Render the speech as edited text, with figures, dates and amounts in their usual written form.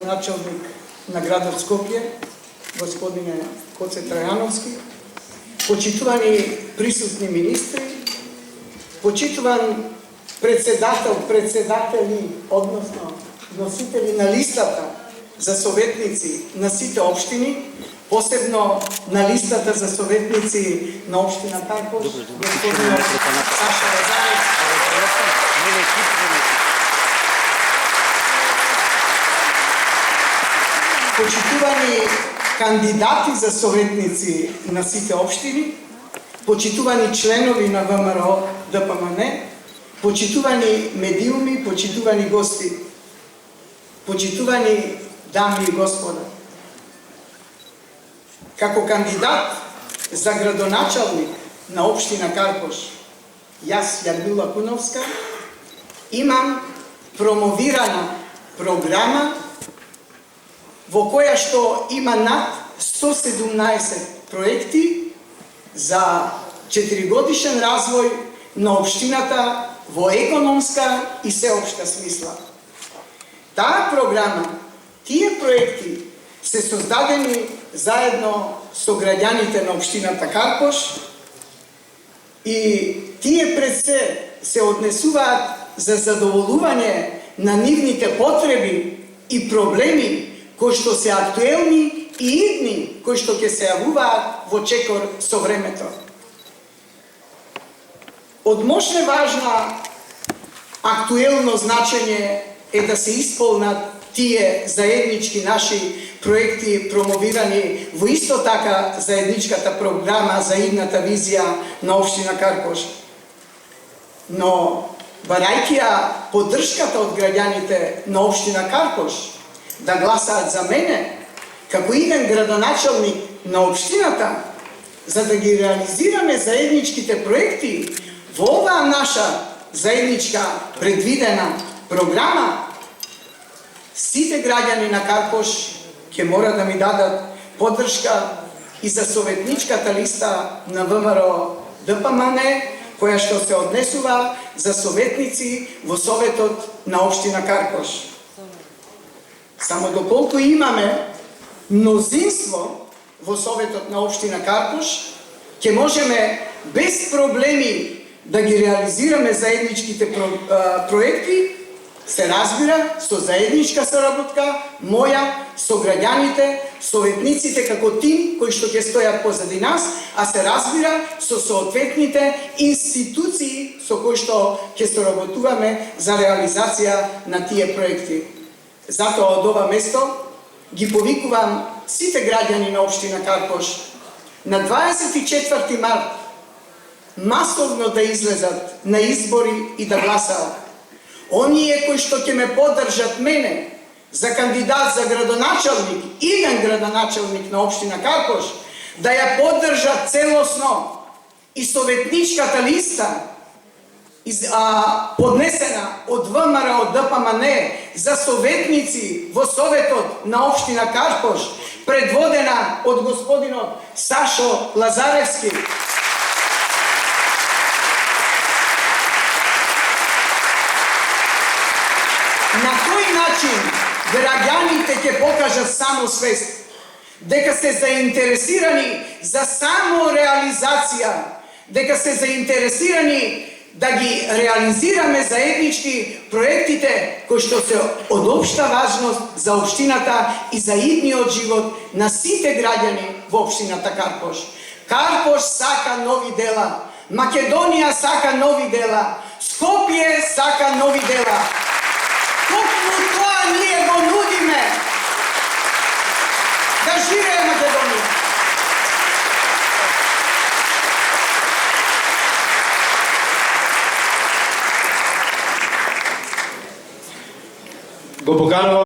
Началник на градот Скопје, господине Коце Трајановски, почитувани присутни министри, почитуван председатели, односно носители на листата за советници на сите општини, посебно на листата за советници на општина Карпош, господин Саша Лазаревски. Почитувани кандидати за советници на сите општини, почитувани членови на ВМРО ДПМН, почитувани медиуми, почитувани гости, почитувани дами и господа. Како кандидат за градоначалник на општина Карпош, јас, Јадмила Куновска, имам промовирана програма во која што има над 117 проекти за 4-годишен развој на општината во економска и сеопшта смисла. Таа програма, тие проекти се создадени заедно со граѓаните на општината Карпош и тие пред се однесуваат за задоволување на нивните потреби и проблеми кои што се актуелни и идни, кои што ќе се јавуваат во чекор со времето. Од мощна важна актуелно значење е да се исполнат тие заеднички наши проекти промовирани во исто така заедничката програма за идната визија на општина Карпош. Но, барајќи ја поддршката од граѓаните на општина Карпош, да гласаат за мене, како иден градоначалник на општината, за да ги реализираме заедничките проекти во оваа наша заедничка предвидена програма, сите граѓани на Карпош ќе мора да ми дадат поддршка и за советничката листа на ВМРО ДПМН, која што се однесува за советници во Советот на општина Карпош. Само доколку имаме мнозинство во Советот на општина Карпош, ќе можеме без проблеми да ги реализираме заедничките проекти, се разбира, со заедничка соработка, моја, со граѓаните, советниците како тим кои што ќе стојат позади нас, а се разбира со соодветните институции со кои што ќе соработуваме за реализација на тие проекти. Затоа од ова место ги повикувам сите граѓани на општина Карпош на 24 март масовно да излезат на избори и да гласаат. Оние кои што ќе ме поддржат мене за кандидат за градоначалник, иден градоначалник на општина Карпош, да ја поддржат целосно и советничката листа поднесена од ВМРО ДПМН за советници во Советот на општина Карпош, предводена од господинот Сашо Лазаревски. На кој начин граѓаните ќе покажат самосвест, дека се заинтересирани за самореализација, дека се заинтересирани да ги реализираме заеднички проектите кои што се од општа важност за општината и за идниот живот на сите граѓани во општината Карпош. Карпош сака нови дела, Македонија сака нови дела, Скопје сака нови дела. Токму тоа ние го нудиме. Да живее Македонија! Го поканувам